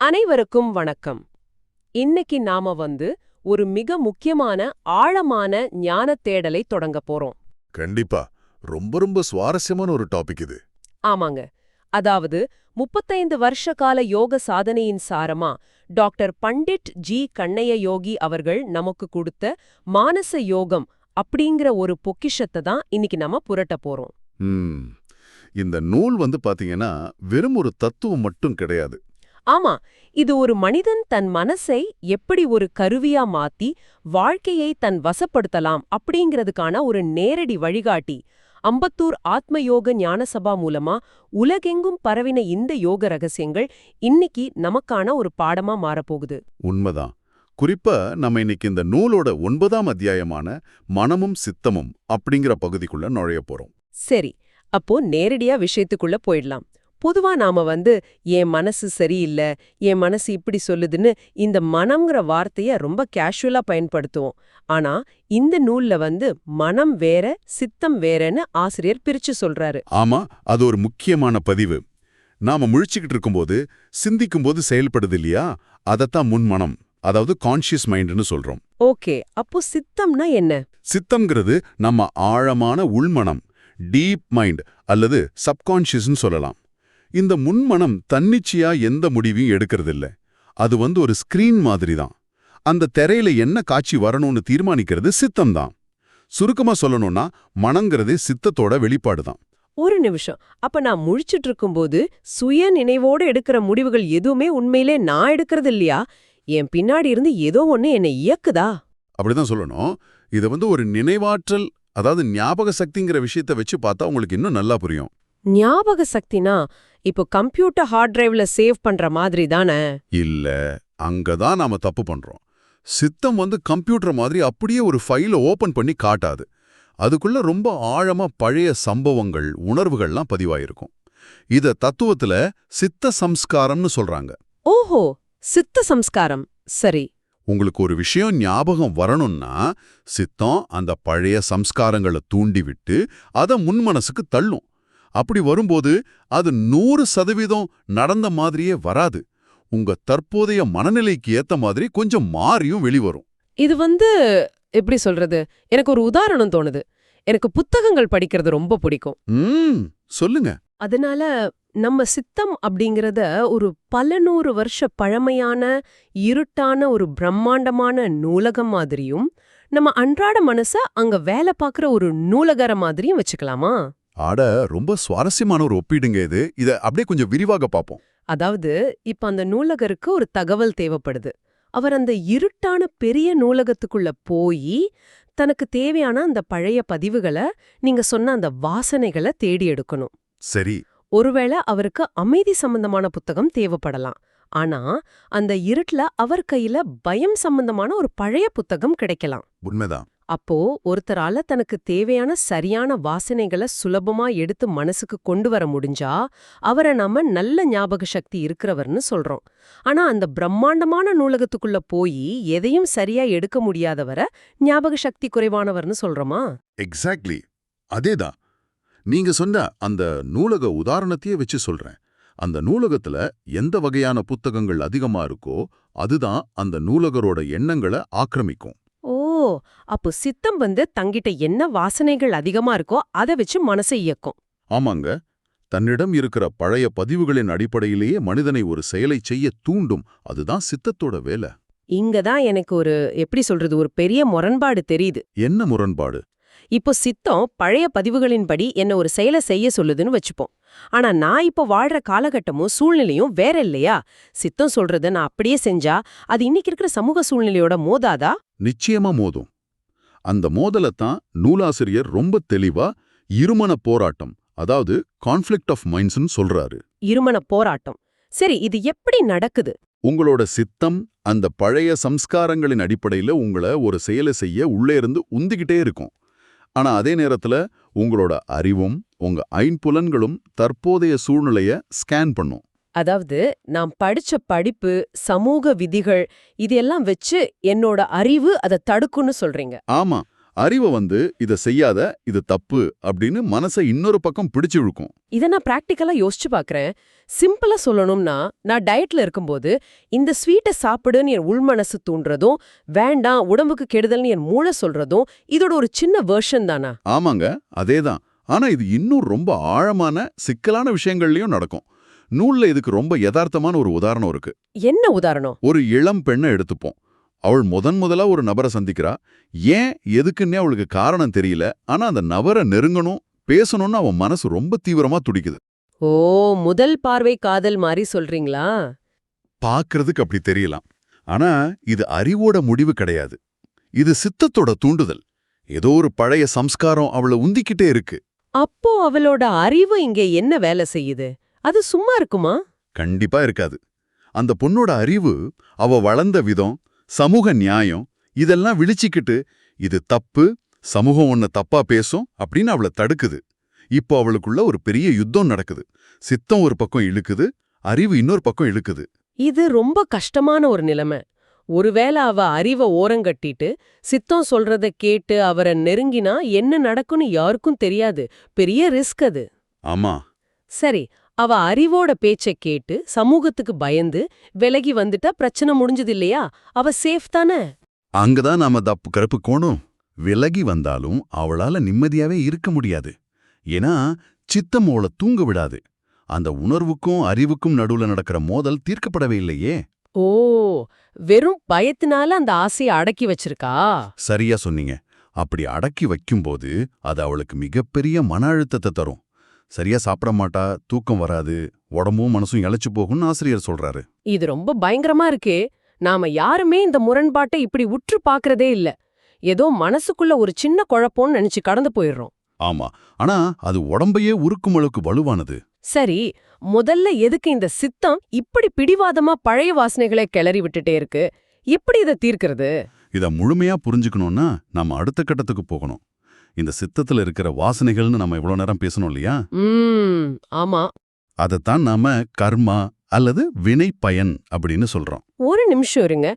அனைவருக்கும் வணக்கம். இன்னைக்கு நாம ஒரு மிக முக்கியமான ஆழமான ஞானத் தேடலை தொடங்க போறோம். கண்டிப்பா. ரொம்ப ரொம்ப சுவாரஸ்யமான ஒரு டாபிக் இது. ஆமாங்க. அதாவது 35 வருஷ கால யோக சாதனையின் சாரமா டாக்டர் பண்டிட் ஜி கண்ணைய யோகி அவர்கள் நமக்கு கொடுத்த மானச யோகம் அப்படிங்கிற ஒரு பொக்கிஷத்தை தான் இன்னைக்கு நாம புரட்ட போறோம். ம். இந்த நூல் பாத்தீங்கன்னா வெறும் ஒரு தத்துவம் மட்டும் கிடையாது. ஆமா, இது ஒரு மனிதன் தன் மனசை எப்படி ஒரு கருவியா மாத்தி வாழ்க்கையை தன் வசப்படுத்தலாம் அப்படிங்கிறதுக்கான ஒரு நேரடி வழிகாட்டி. அம்பத்தூர் ஆத்மயோக ஞானசபா மூலமா உலகெங்கும் பரவின இந்த யோக ரகசியங்கள் இன்னைக்கு நமக்கான ஒரு பாடமா மாறப்போகுது. உண்மைதான். குறிப்பா நம்ம இன்னைக்கு இந்த நூலோட 9ஆம் அத்தியாயமான மனமும் சித்தமும் அப்படிங்கிற பகுதிக்குள்ள நுழைய போறோம். சரி, அப்போ நேரடியா விஷயத்துக்குள்ள போயிடலாம். பொதுவா நாம என் மனசு சரியில்லை, என் மனசு இப்படி சொல்லுதுன்னு இந்த மனம்ங்கிற வார்த்தைய ரொம்ப கேஷுவலா பயன்படுத்துவோம். ஆனா இந்த நூல்ல மனம் வேற சித்தம் வேறன்னு ஆசிரியர் பிரிச்சு சொல்றாரு. ஆமா, அது ஒரு முக்கியமான பதிவு. நாம முழிச்சுக்கிட்டு இருக்கும்போது சிந்திக்கும்போது செயல்படுது இல்லையா, அதத்தான் முன்மனம், அதாவது கான்ஷியஸ் மைண்ட்னு சொல்றோம். ஓகே, அப்போ சித்தம்னா என்ன? சித்தம்ங்கிறது நம்ம ஆழமான உள்மனம், டீப் மைண்ட் அல்லது சப்கான்ஷியஸ்னு சொல்லலாம். இந்த முன்மனம் தன்னிச்சையா எந்த முடிவையும் எடுக்கிறதில்ல. அது ஒரு ஸ்கிரீன் மாதிரி தான். அந்த திரையில என்ன காட்சி வரணும்னு தீர்மானிக்கிறது சித்தம் தான். சுருக்கமா சொல்லணும்னா மனங்கிறது சித்தத்தோட வெளிப்பாடு தான். ஒரு நிமிஷம், அப்ப நான் முழிச்சிட்டு இருக்கும்போது சுய நினைவோடு எடுக்கிற முடிவுகள் எதுவுமே உண்மையிலே நான் எடுக்கிறது இல்லையா? என் பின்னாடி இருந்து ஏதோ ஒண்ணு என்னை இயக்குதா? அப்படிதான் சொல்லணும். இது ஒரு நினைவாற்றல், அதாவது ஞாபக சக்திங்கிற விஷயத்தை வச்சு பார்த்தா உங்களுக்கு இன்னும் நல்லா புரியும். ஞாபக சக்தினா இப்போ கம்ப்யூட்டர் ஹார்ட் டிரைவ்ல சேவ் பண்ற மாதிரி தானே? இல்ல, அங்கதான் நாம தப்பு பண்றோம். சித்தம் கம்ப்யூட்டர் மாதிரி அப்படியே ஒரு ஃபைலை ஓபன் பண்ணி காட்டாது. அதுக்குள்ள ரொம்ப ஆழமா பழைய சம்பவங்கள், உணர்வுகள்லாம் பதிவாயிருக்கும். இத தத்துவத்துல சித்த சம்ஸ்காரம்னு சொல்றாங்க. ஓஹோ, சித்த சம்ஸ்காரம். சரி. உங்களுக்கு ஒரு விஷயம் ஞாபகம் வரணும்னா சித்தம் அந்த பழைய சம்ஸ்காரங்களை தூண்டிவிட்டு அதை முன்மனசுக்கு தள்ளும். அப்படி வரும்போது அது 100% நடந்த மாதிரியே வராது. உங்க தற்போதைய மனநிலைக்கு ஏத்த மாதிரி கொஞ்சம் மாறியும் வெளிவரும். இது எப்படி சொல்றது, எனக்கு ஒரு உதாரணம் தோணுது. எனக்கு புத்தகங்கள் படிக்கிறது ரொம்ப பிடிக்கும். சொல்லுங்க. அதனால நம்ம சித்தம் அப்படிங்கறத ஒரு பல 100 வருஷ பழமையான இருட்டான ஒரு பிரம்மாண்டமான நூலகம் மாதிரியும், நம்ம அன்றாட மனச அங்க வேலை பார்க்குற ஒரு நூலகர மாதிரியும் வச்சுக்கலாமா? ஆட, ரொம்ப சுவாரஸ்யமான ஒரு ஒப்பீடுங்க இது. இத அப்படியே கொஞ்சம் விரிவாக பார்ப்போம். அதாவது இப்ப அந்த நூலகருக்கு ஒரு தகவல் தேவைப்படுது. அவர் அந்த இருட்டான பெரிய நூலகத்துக்குள்ள போய் தனக்கு தேவையான அந்த பழைய பதிவுகளை, நீங்க சொன்ன அந்த வாசனைகளை தேடி எடுக்கணும். சரி. ஒருவேளை அவருக்கு அமைதி சம்பந்தமான புத்தகம் தேவைப்படலாம். ஆனா அந்த இருட்டுல அவர் கையில பயம் சம்பந்தமான ஒரு பழைய புத்தகம் கிடைக்கலாம். உண்மைதான். அப்போ ஒருத்தரால தனக்கு தேவையான சரியான வாசனைகளை சுலபமா எடுத்து மனசுக்கு கொண்டு வர முடிஞ்சா அவரை நாம நல்ல ஞாபக சக்தி இருக்கிறவர்னு சொல்றோம். ஆனா அந்த பிரம்மாண்டமான நூலகத்துக்குள்ள போய் எதையும் சரியா எடுக்க முடியாதவரை ஞாபக சக்தி குறைவானவர்னு சொல்றோமா? எக்ஸாக்ட்லி அதேதான். நீங்க சொன்ன அந்த நூலக உதாரணத்தையே வச்சு சொல்றேன். அந்த நூலகத்துல எந்த வகையான புத்தகங்கள் அதிகமா இருக்கோ அதுதான் அந்த நூலகரோட எண்ணங்களை ஆக்கிரமிக்கும். ஓ, அப்போ சித்தம் தங்கிட்ட என்ன வாசனைகள் அதிகமா இருக்கோ அதை வச்சு மனசை இயக்கும். ஆமாங்க. தன்னிடம் இருக்கிற பழைய பதிவுகளின் அடிப்படையிலேயே மனிதனை ஒரு செயலை செய்ய தூண்டும். அதுதான் சித்தத்தோட வேலை. இங்கதான் எனக்கு எப்படி சொல்றது, ஒரு பெரிய முரண்பாடு தெரியுது. என்ன முரண்பாடு? இப்போ சித்தம் பழைய பதிவுகளின்படி என்ன ஒரு செயலை செய்ய சொல்லுதுன்னு வச்சுப்போம். ஆனா நான் இப்போ வாழ்ற காலகட்டமும் சூழ்நிலையும் வேற இல்லையா? சித்தம் சொல்றத நான் அப்படியே செஞ்சா அது இன்னைக்கு இருக்கிற சமூக சூழ்நிலையோட மோதாதா? நிச்சயமா மோதும். அந்த மோதலத்தான் நூலாசிரியர் ரொம்ப தெளிவா இருமன போராட்டம், அதாவது கான்ஃப்ளிக்ட் ஆஃப் மைண்ட்ஸ்னு சொல்றாரு. இருமன போராட்டம். சரி, இது எப்படி நடக்குது? உங்களோட சித்தம் அந்த பழைய சம்ஸ்காரங்களின் அடிப்படையில உங்களை ஒரு செயலை செய்ய உள்ளே இருந்து உந்திக்கிட்டே இருக்கும். ஆனா அதே நேரத்துல உங்களோட அறிவும் உங்க ஐம்புலன்களும் தற்போதைய சூழ்நிலைய ஸ்கேன் பண்ணும். அதாவது நான் படிச்ச படிப்பு, சமூக விதிகள் இதெல்லாம் வச்சு என்னோட அறிவு அதை தடுக்குன்னு சொல்றீங்க? ஆமா, அறிவை இத செய்யாத, இது தப்பு அப்படின்னு மனசை இன்னொரு பக்கம் பிடிச்சு இழுக்கும். இதை நான் பிராக்டிக்கலா யோசிச்சு பாக்குறேன். சிம்பிளா சொல்லணும்னா, நான் டயட்ல இருக்கும்போது இந்த ஸ்வீட்டை சாப்பிடுன்னு என் உள்மனசு தூண்டுறதும், வேண்டாம் உடம்புக்கு கெடுதல்னு என் மூளை சொல்றதும் இதோட ஒரு சின்ன வெர்ஷன் தானா? ஆமாங்க, அதேதான். ஆனா இது இன்னும் ரொம்ப ஆழமான சிக்கலான விஷயங்கள்லயும் நடக்கும். நூல்ல இதுக்கு ரொம்ப யதார்த்தமான ஒரு உதாரணம் இருக்கு. என்ன உதாரணம்? ஒரு இளம் பெண்ணை எடுத்துப்போம். அவள் முதலா ஒரு நபரை சந்திக்கிறா. ஏன் எதுக்குன்னே அவளுக்கு காரணம் தெரியல. ஆனா அந்த நபரை நெருங்கணும், பேசணும்னு அவன் மனசு ரொம்ப தீவிரமா துடிக்குது. ஓ, முதல் பார்வை காதல் மாதிரி சொல்றீங்களா? பார்க்கறதுக்கு அப்படி தெரியலாம். ஆனா இது அறிவோட முடிவு கிடையாது. இது சித்தத்தோட தூண்டுதல். ஏதோ ஒரு பழைய சம்ஸ்காரம் அவளை உந்திக்கிட்டே இருக்கு. அப்போ அவளோட அறிவு இங்க என்ன வேலை செய்யுது? அது சும்மா இருக்குமா? கண்டிப்பா இருக்காது. அந்த பொண்ணோட அறிவு, அவ வளர்ந்த விதம், சமூக நியாயம் இதெல்லாம் விழிச்சிக்கிட்டு இது தப்பு, சமூகம் ஒன்ன தப்பா பேசும் அப்படின்னு அவளை தடுக்குது. இப்போ அவளுக்குள்ள ஒரு பெரிய யுத்தம் நடக்குது. சித்தம் ஒரு பக்கம் இழுக்குது, அறிவு இன்னொரு பக்கம் இழுக்குது. இது ரொம்ப கஷ்டமான ஒரு நிலைமை. ஒருவேளை அவ அறிவை ஓரங்கட்டிட்டு சித்தம் சொல்றத கேட்டு அவரை நெருங்கினா என்ன நடக்கும்னு யாருக்கும் தெரியாது. பெரிய ரிஸ்க் அது. ஆமா, சரி, அவ அறிவோட பேச்சை கேட்டு சமூகத்துக்கு பயந்து விலகி வந்துட்டா பிரச்சனை முடிஞ்சது இல்லையா? அவ சேஃப் தானே? அங்கதான் நாம தப்பு கருப்பு கோணும். விலகி வந்தாலும் அவளால நிம்மதியாவே இருக்க முடியாது. ஏன்னா சித்தம் அவளை தூங்க விடாது. அந்த உணர்வுக்கும் அறிவுக்கும் நடுவுல நடக்கிற மோதல் தீர்க்கப்படவே இல்லையே. ஓ, வெறும் பயத்தினால அந்த ஆசையை அடக்கி வச்சிருக்கா? சரியா சொன்னீங்க. அப்படி அடக்கி வைக்கும்போது அது அவளுக்கு மிகப்பெரிய மன அழுத்தத்தை தரும். சரியா சாப்பிட மாட்டா, தூக்கம் வராது, உடம்பும் மனசும் இளைச்சு போகும்னு ஆசிரியர் சொல்றாரு. இது ரொம்ப பயங்கரமா இருக்கே. நாம யாருமே இந்த முரண்பாட்டை இப்படி உற்று பார்க்கறதே இல்ல. ஏதோ மனசுக்குள்ள ஒரு சின்ன குழப்பம்னு நினைச்சு கடந்து போயிடுறோம். ஆமா, ஆனா அது உடம்பையே உருக்கும் அளவுக்கு வலுவானது. சரி, முதல்ல எதுக்கு இந்த சித்தம் இப்படி பிடிவாதமா பழைய வாசனைகளை கிளறி விட்டுட்டே இருக்கு? எப்படி இதை தீர்க்கிறது? இத முழுமையா புரிஞ்சுக்கணும்னா நாம அடுத்த கட்டத்துக்கு போகணும். இந்த சித்தத்துல இருக்கிற வாசனைகள்னு நம்ம இவ்வளவு நேரம் பேசணும் இல்லையா? ஆமா. அதைத்தான் நாம கர்மா அல்லது வினை பயன் அப்படின்னு சொல்றோம். ஒரு நிமிஷம் இருங்க.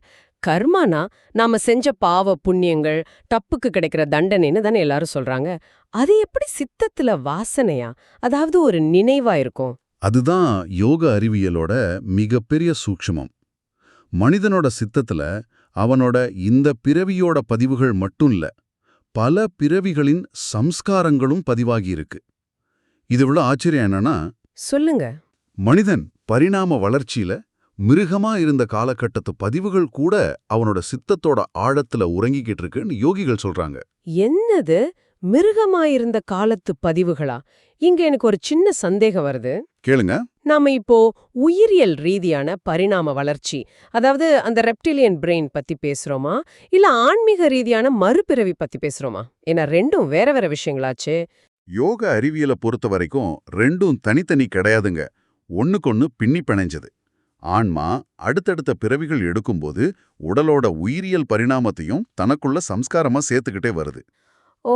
கர்மானா நாம செஞ்ச பாவ புண்ணியங்கள், தப்புக்கு கிடைக்கிற தண்டனைன்னு தானே எல்லாரும் சொல்றாங்க. அது எப்படி சித்தத்துல வாசனையா, அதாவது ஒரு நினைவா இருக்கும்? அதுதான் யோக அறிவியலோட மிகப்பெரிய சூட்சுமம். மனிதனோட சித்தத்துல அவனோட இந்த பிறவியோட பதிவுகள் மட்டும் இல்ல, பல பிறவிகளின் சம்ஸ்காரங்களும் பதிவாகி இருக்கு. இது இவ்வளவு ஆச்சரியம் என்னன்னா, சொல்லுங்க. மனிதன் பரிணாம வளர்ச்சியில மிருகமா இருந்த காலகட்டத்து பதிவுகள் கூட அவனோட சித்தத்தோட ஆழத்துல உறங்கிக்கிட்டு இருக்குன்னு யோகிகள் சொல்றாங்க. என்னது, மிருகமாயிருந்த காலத்து பதிவுகளா? இங்க எனக்கு ஒரு சின்ன சந்தேகம் வருது. கேளுங்க. நாம இப்போ உயிரியல் ரீதியான பரிணாம வளர்ச்சி, அதாவது அந்த ரெப்டிலியன் பிரெயின் பத்தி பேசுறோமா, இல்ல ஆன்மீக ரீதியான மறுபிறவி பத்தி பேசுறோமா? ஏன்னா ரெண்டும் வேற வேற விஷயங்களாச்சே. யோக அறிவியலை பொறுத்த வரைக்கும் ரெண்டும் தனித்தனி கிடையாதுங்க. ஒண்ணுக்கொன்னு பின்னி பிணைஞ்சது. ஆன்மா அடுத்தடுத்த பிறவிகள் எடுக்கும்போது உடலோட உயிரியல் பரிணாமத்தையும் தனக்குள்ள சம்ஸ்காரமா சேர்த்துக்கிட்டே வருது. ஓ,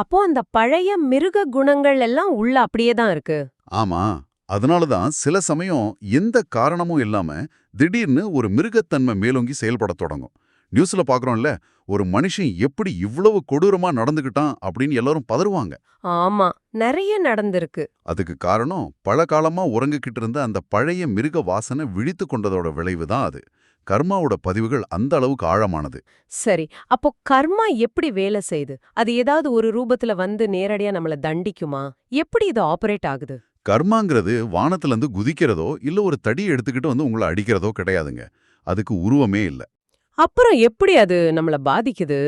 அப்போ அந்த பழைய மிருக குணங்கள் எல்லாம் உள்ள அப்படியே தான் இருக்கு. ஆமா, அதனாலதான் சில சமயம் எந்த காரணமும் இல்லாம திடீர்னு ஒரு மிருகத்தன்மை மேலோங்கி செயல்படத் தொடங்கும். நியூஸ்ல பாக்குறோம்ல, ஒரு மனுஷன் எப்படி இவ்வளவு கொடூரமா நடந்துகிட்டான் அப்படின்னு எல்லாரும் பதறுவாங்க. ஆமா, நிறைய நடந்திருக்கு. அதுக்கு காரணம் பல காலமா உறங்கிக்கிட்டு இருந்த அந்த பழைய மிருக வாசனை விழித்து கொண்டதோட விளைவுதான் அது. கர்மாவோட பதிவுகள் அந்த அளவுக்கு ஆழமானது. சரி, அப்போ கர்மா எப்படி வேலை செய்யுது? அது ஏதாவது ஒரு ரூபத்துல வந்து நேரடியா நம்மள தண்டிக்குமா? எப்படி இது ஆபரேட் ஆகுது? கர்மாங்கிறது வானத்துல இருந்து குதிக்கிறதோ இல்ல ஒரு தடி எடுத்துக்கிட்டு வந்து உங்களை அடிக்கிறதோ கிடையாதுங்க. அதுக்கு உருவமே இல்ல. அப்புறம் எப்படி அது நம்மள பாதிக்குது?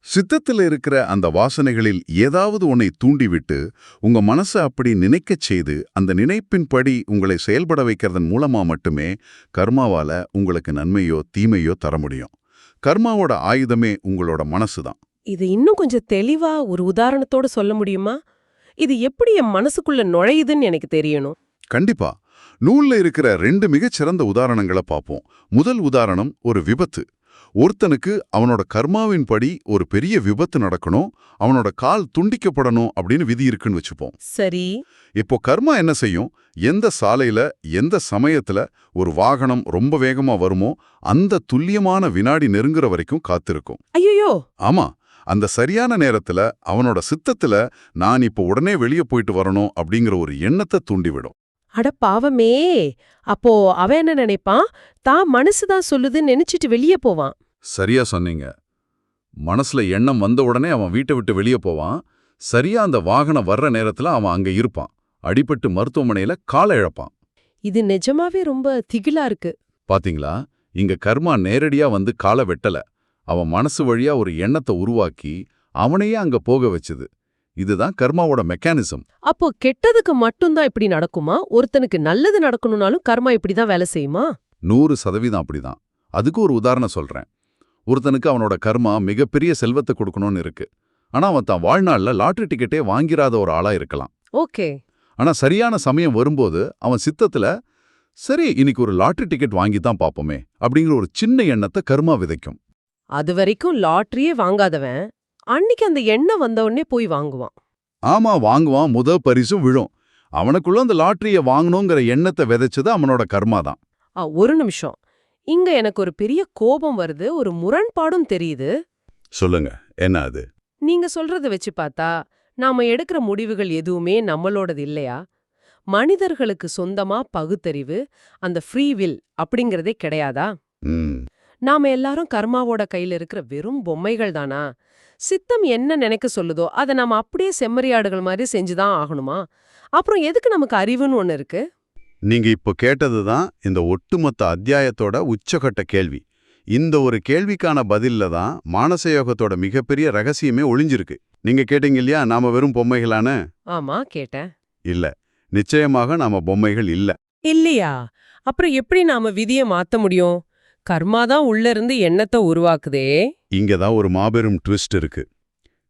சித்தத்துல இருக்கிற அந்த வாசனைகளில் ஏதாவது ஒன்னை தூண்டிவிட்டு உங்க மனசை அப்படி நினைக்கச் செய்து அந்த நினைப்பின்படி உங்களை செயல்பட வைக்கிறதன் மூலமா மட்டுமே கர்மாவால உங்களுக்கு நன்மையோ தீமையோ தர முடியும். கர்மாவோட ஆயுதமே உங்களோட மனசுதான். இது இன்னும் கொஞ்சம் தெளிவா ஒரு உதாரணத்தோட சொல்ல முடியுமா? இது எப்படி என் மனசுக்குள்ள நுழையுதுன்னு எனக்கு தெரியணும். கண்டிப்பா. நூல்ல இருக்கிற 2 மிகச்சிறந்த உதாரணங்களை பார்ப்போம். முதல் உதாரணம் ஒரு விபத்து. ஒருத்தனுக்கு அவனோட கர்மாவின்படி ஒரு பெரிய விபத்து நடக்கணும், அவனோட கால் துண்டிக்கப்படணும் அப்படின்னு விதி இருக்குன்னு வச்சுப்போம். சரி. இப்போ கர்மா என்ன செய்யும்? எந்த சாலையில எந்த சமயத்துல ஒரு வாகனம் ரொம்ப வேகமா வருமோ அந்த துல்லியமான வினாடி நெருங்குற வரைக்கும் காத்திருக்கும். ஐயோ. ஆமா, அந்த சரியான நேரத்துல அவனோட சித்தத்துல நான் இப்போ உடனே வெளியே போயிட்டு வரணும் அப்படிங்கிற ஒரு எண்ணத்தை தூண்டிவிடும். அட பாவமே! அப்போ அவன் என்ன நினைப்பான்? தான் மனசுதான் சொல்லுதுன்னு நினைச்சிட்டு வெளியே போவான். சரியா சொன்னீங்க. மனசுல எண்ணம் வந்த உடனே அவன் வீட்டை விட்டு வெளியே போவான். சரியா அந்த வாகனம் வர்ற நேரத்துல அவன் அங்க இருப்பான். அடிபட்டு மருத்துவமனையில காலை இழப்பான். இது நிஜமாவே ரொம்ப திகிலா இருக்கு. பாத்தீங்களா? இங்க கர்மா நேரடியா வந்து காலை வெட்டல. அவன் மனசு வழியா ஒரு எண்ணத்தை உருவாக்கி அவனையே அங்க போக வச்சுது. இதுதான் கர்மாவோட மெக்கானிசம். அப்போ கெட்டதுக்கு மட்டும்தான் இப்படி நடக்குமா? ஒருத்தனுக்கு நல்லது நடக்கணும்னாலும் கர்மா இப்படிதான் வேலை செய்யுமா? 100% அப்படிதான். அதுக்கு ஒரு உதாரணம் சொல்றேன். ஒருத்தனுக்கு அவனோட கர்மா மிகப்பெரிய செல்வத்தை கொடுக்கணும்னு இருக்கு. ஆனா அவன் தான் வாழ்நாள்ல லாட்டரி டிக்கெட்டே வாங்கிராத ஒரு ஆளா இருக்கலாம். ஓகே. ஆனா சரியான சமயம் வரும்போது அவன் சித்தத்துல சரி இன்னைக்கு ஒரு லாட்டரி டிக்கெட் வாங்கி தான் பாப்போமே அப்படிங்கிற ஒரு சின்ன எண்ணத்தை கர்மா விதைக்கும். அது வரைக்கும் லாட்டரியே வாங்காதவன் அன்னைக்கு அந்த எண்ணம் வந்த உடனே போய் வாங்குவான். ஆமா வாங்குவான், பரிசும் விழும். அவனுக்குள்ள அந்த லாட்டரியை வாங்கணுங்கிற எண்ணத்தை விதைச்சது அவனோட கர்மா தான். ஒரு நிமிஷம். இங்க எனக்கு ஒரு பெரிய கோபம் வருது, ஒரு முரண்பாடும் தெரியுது. சொல்லுங்க, என்ன அது? நீங்க சொல்றத வச்சு பார்த்தா நாம எடுக்கிற முடிவுகள் எதுவுமே நம்மளோடது இல்லையா? மனிதர்களுக்கு சொந்தமா பகுத்தறிவு, அந்த ஃப்ரீ வில் அப்படிங்கறதே கிடையாதா? நாம எல்லாரும் கர்மாவோட கையில இருக்கிற வெறும் பொம்மைகள் தானா? சித்தம் என்ன நினைக்க சொல்லுதோ அதை நாம அப்படியே செம்மறியாடுகள் மாதிரி செஞ்சுதான் ஆகணுமா? அப்புறம் எதுக்கு நமக்கு அறிவுன்னு ஒண்ணு இருக்கு? நீங்க இப்போ கேட்டதுதான் இந்த ஒட்டுமொத்த அத்தியாயத்தோட உச்சகட்ட கேள்வி. இந்த ஒரு கேள்விக்கான பதில்ல தான் மானச யோகத்தோட மிகப்பெரிய ரகசியமே ஒளிஞ்சிருக்கு. நீங்க கேட்டீங்க இல்லையா, நாம வெறும் பொம்மைகளான? ஆமா, கேட்டேன். இல்ல, நிச்சயமாக நாம பொம்மைகள் இல்ல. இல்லையா? அப்புறம் எப்படி நாம விதியை மாத்த முடியும்? கர்மாதான் உள்ள இருந்து எண்ணத்தை உருவாக்குதே. இங்கதான் ஒரு மாபெரும் ட்விஸ்ட் இருக்கு.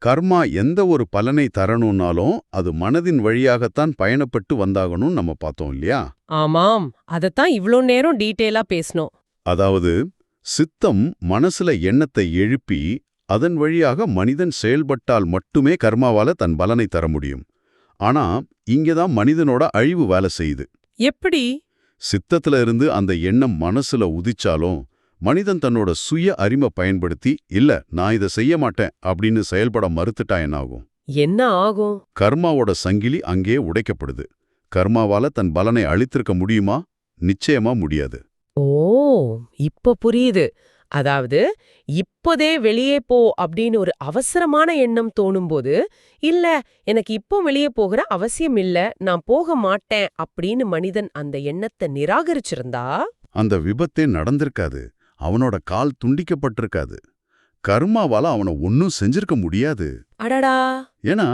கர்மா எந்த ஒரு பலனை தரணும்னாலும் அது மனதின் வழியாகத்தான் பயணப்பட்டு வந்தாகணும்னு நம்ம பார்த்தோம் இல்லையா? ஆமாம், அதத்தான் இவ்ளோ நேரம் டீட்டெயிலா பேசணும். அதாவது சித்தம் மனசுல எண்ணத்தை எழுப்பி அதன் வழியாக மனிதன் செயல்பட்டால் மட்டுமே கர்மாவால தன் பலனை தர முடியும். ஆனா இங்கதான் மனிதனோட அழிவு வேலை செய்யுது. எப்படி? சித்தத்துல இருந்து அந்த எண்ணம் மனசுல உதிச்சாலும் மனிதன் தன்னோட சுய அறிமை பயன்படுத்தி இல்ல நான் இதை செய்ய மாட்டேன் அப்படின்னு செயல்பட மறுத்துட்டா என்ன ஆகும்? என்ன ஆகும்? கர்மாவோட சங்கிலி அங்கே உடைக்கப்படுது. கர்மாவால தன் பலனை அளித்திருக்க முடியுமா? நிச்சயமா முடியாது. ஓ, இப்ப புரியுது. அதாவது இப்போதே வெளியே போ அப்படின்னு ஒரு அவசரமான எண்ணம் தோணும்போது, இல்ல எனக்கு இப்போ வெளியே போகிற அவசியம் இல்ல, நான் போக மாட்டேன் அப்படின்னு மனிதன் அந்த எண்ணத்தை நிராகரிச்சிருந்தா அந்த விபத்தே நடந்திருக்காது. அவனோட கால் துண்டிக்கப்பட்டிருக்காது. கர்மாவால அவனை ஒன்னும் செஞ்சிருக்க முடியாது. அடடா. ஏன்னா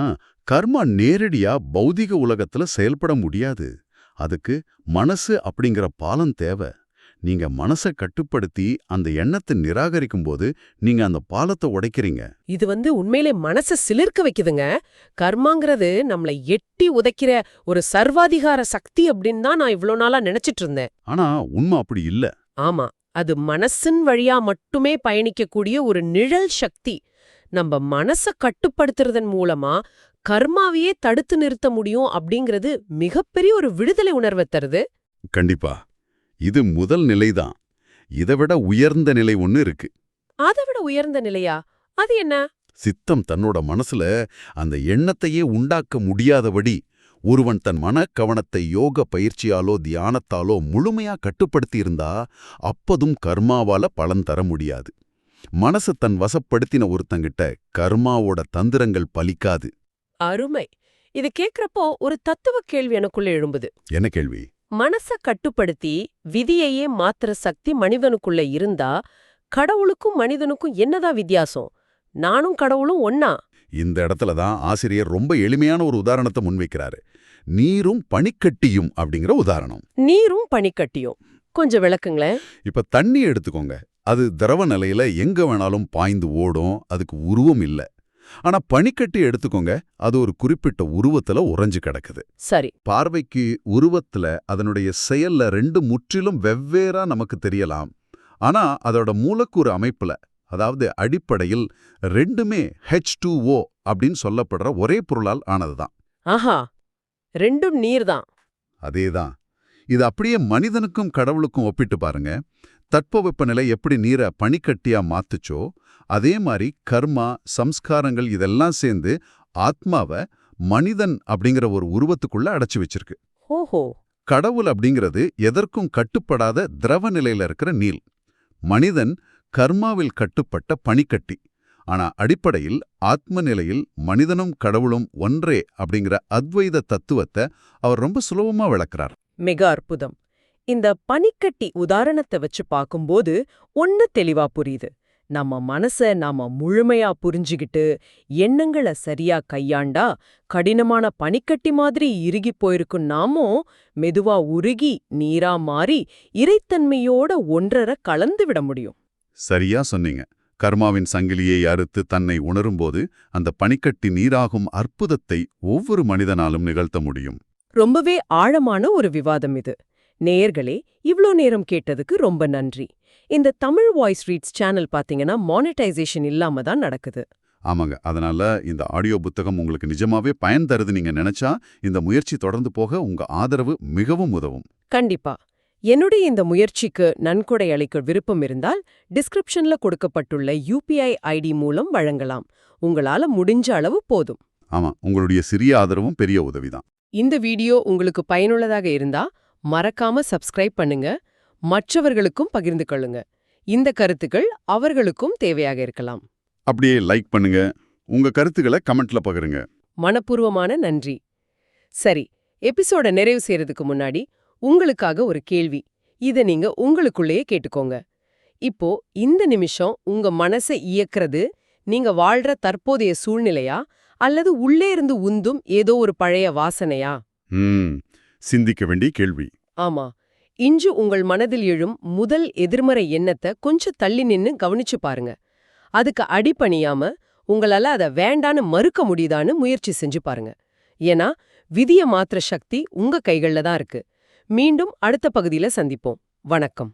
கர்மா நேரடியா பௌதிக உலகத்துல செயல்பட முடியாது. அதுக்கு மனசு அப்படிங்கிற பாலம் தேவை. நீங்க மனசை கட்டுப்படுத்தி அந்த எண்ணத்தை நிராகரிக்கும் போது நீங்க அந்த பாலத்தை உடைக்கிறீங்க. இது உண்மையிலே மனசை சிலிர்க்க வைக்குதுங்க. கர்மாங்கிறது நம்மளை எட்டி உதைக்கிற ஒரு சர்வாதிகார சக்தி அப்படின்னு தான் நான் இவ்ளோ நாளா நினைச்சிட்டு இருந்தேன். ஆனா உண்மை அப்படி இல்ல. ஆமா, அது மனசின் வழியா மட்டுமே பயணிக்கக்கூடிய ஒரு நிழல் சக்தி. நம்ம மனசை கட்டுப்படுத்துறதன் மூலமா கர்மாவையே தடுத்து நிறுத்த முடியும் அப்படிங்கிறது மிகப்பெரிய ஒரு விடுதலை உணர்வை தருது. கண்டிப்பா. இது முதல் நிலைதான். இதைவிட உயர்ந்த நிலை ஒண்ணு இருக்கு. அதைவிட உயர்ந்த நிலையா? அது என்ன? சித்தம் தன்னோட மனசுல அந்த எண்ணத்தையே உண்டாக்க முடியாதபடி ஒருவன் தன் மனக்கவனத்தை யோக பயிற்சியாலோ தியானத்தாலோ முழுமையா கட்டுப்படுத்தி இருந்தா அப்பதும் கர்மாவால பலன் தர முடியாது. மனசு தன் வசப்படுத்தின ஒருத்தங்கிட்ட கர்மாவோட தந்திரங்கள் பலிக்காது. அருமை. இது கேக்குறப்போ ஒரு தத்துவ கேள்வி எனக்குள்ள எழும்புது. என்ன கேள்வி? மனச கட்டுப்படுத்தி விதியையே மாத்திர சக்தி மனிதனுக்குள்ள இருந்தா கடவுளுக்கும் மனிதனுக்கும் என்னதான் வித்தியாசம்? நானும் கடவுளும் ஒன்னா? இந்த இடத்துலதான் ஆசிரியர் ரொம்ப எளிமையான ஒரு உதாரணத்தை முன்வைக்கிறாரு. நீரும் பனிக்கட்டியும் அப்படிங்கிற உதாரணம். நீரும் பனிக்கட்டியும் கொஞ்சம் விளக்குங்களேன். இப்ப தண்ணி எடுத்துக்கோங்க. அது திரவ நிலையில எங்க வேணாலும் பாய்ந்து ஓடும். அதுக்கு உருவம் இல்ல. ஆனா பனிக்கட்டி எடுத்துக்கோங்க, அது ஒரு குறிப்பிட்ட உருவத்துல உறைஞ்சு கிடக்குது. சரி. பார்வைக்கு உருவத்துல அதனுடைய செயல்ல ரெண்டு முற்றிலும் வெவ்வேறா நமக்கு தெரியலாம். ஆனா அதோட மூலக்கூறு அமைப்புல, அதாவது அடிப்படையில் ரெண்டுமே H2O அப்படின்னு சொல்லப்படுற ஒரே பொருளால் ஆனதுதான். ஆஹா, ரெண்டும் நீர்தான். அதேதான். இது அப்படியே மனிதனுக்கும் கடவுளுக்கும் ஒப்பிட்டு பாருங்க. தட்பவெப்பநிலை எப்படி நீரை பனிக்கட்டியா மாத்துச்சோ அதே மாதிரி கர்மா, சம்ஸ்காரங்கள் இதெல்லாம் சேர்ந்து ஆத்மாவை மனிதன் அப்படிங்கிற ஒரு உருவத்துக்குள்ள அடைச்சு வச்சிருக்கு. ஓஹோ. கடவுள் அப்படிங்கிறது எதற்கும் கட்டுப்படாத திரவ நிலையில இருக்கிற நீல். மனிதன் கர்மாவில் கட்டுப்பட்ட பனிக்கட்டி. ஆனா அடிப்படையில் ஆத்ம நிலையில் மனிதனும் கடவுளும் ஒன்றே அப்படிங்கிற அத்வைத தத்துவத்தை அவர் ரொம்ப சுலபமா விளக்குறார். மிக அற்புதம். இந்த பனிக்கட்டி உதாரணத்தை வச்சு பார்க்கும்போது ஒண்ணு தெளிவா புரியுது. நம்ம மனச நாம முழுமையா புரிஞ்சுகிட்டு எண்ணங்களை சரியா கையாண்டா கடினமான பனிக்கட்டி மாதிரி இறுகி போயிருக்கும் நாமும் மெதுவா உருகி நீரா மாறி இறைத்தன்மையோட ஒன்றரை கலந்து விட முடியும். சரியா சொன்னீங்க. கர்மாவின் சங்கிலியை அறுத்து தன்னை உணரும்போது அந்த பனிக்கட்டி நீராகும் அற்புதத்தை ஒவ்வொரு மனிதனாலும் நிகழ்த்த முடியும். ரொம்பவே ஆழமான ஒரு விவாதம் இது. நேயர்களே, இவ்ளோ நேரம் கேட்டதுக்கு ரொம்ப நன்றி. இந்த தமிழ் வாய்ஸ் ரீட்ஸ் சேனல் பாத்தீங்கன்னா மானிட்டைசேஷன் இல்லாம தான் நடக்குது. ஆமாங்க. அதனால இந்த ஆடியோ புத்தகம் உங்களுக்கு நிஜமாவே பயன் தருது நீங்க நினைச்சா இந்த முயற்சி தொடர்ந்து போக உங்க ஆதரவு மிகவும் உதவும். கண்டிப்பா. என்னுடைய இந்த முயற்சிக்கு நன்கொடை அளிக்க விருப்பம் இருந்தால் டிஸ்கிரிப்ஷன்ல கொடுக்கப்பட்டுள்ள UPI ID மூலம் வழங்கலாம். உங்களால முடிஞ்ச அளவு போதும். ஆமா, உங்களுடைய சிறிய ஆதரவும் பெரிய உதவிதான். இந்த வீடியோ உங்களுக்கு பயனுள்ளதாக இருந்தா மறக்காம சப்ஸ்கிரைப் பண்ணுங்க, மற்றவர்களுக்கும் பகிர்ந்து கொள்ளுங்க. இந்த கருத்துக்கள் அவர்களுக்கும் தேவையாக இருக்கலாம். அப்படியே லைக் பண்ணுங்க, உங்க கருத்துக்களை கமெண்ட்ல பகிருங்க. மனப்பூர்வமான நன்றி. சரி, எபிசோட நிறைவு செய்யறதுக்கு முன்னாடி உங்களுக்காக ஒரு கேள்வி. இத நீங்க உங்களுக்குள்ளேயே கேட்டுக்கோங்க. இப்போ இந்த நிமிஷம் உங்க மனசை இயக்குறது நீங்க வாழ்ற தற்போதைய சூழ்நிலையா அல்லது உள்ளே இருந்து உந்தும் ஏதோ ஒரு பழைய வாசனையா? சிந்திக்க வேண்டிய கேள்வி. ஆமா. இன்று உங்கள் மனதில் எழும் முதல் எதிர்மறை எண்ணத்தை கொஞ்சம் தள்ளி நின்னு கவனிச்சு பாருங்க. அதுக்கு அடிபணியாம உங்களால அதை வேண்டான்னு மறுக்க முடியுதான்னு முயற்சி செஞ்சு பாருங்க. ஏன்னா விதிய மாத்திர சக்தி உங்க கைகள்ல தான் இருக்கு. மீண்டும் அடுத்த பகுதியில சந்திப்போம். வணக்கம்.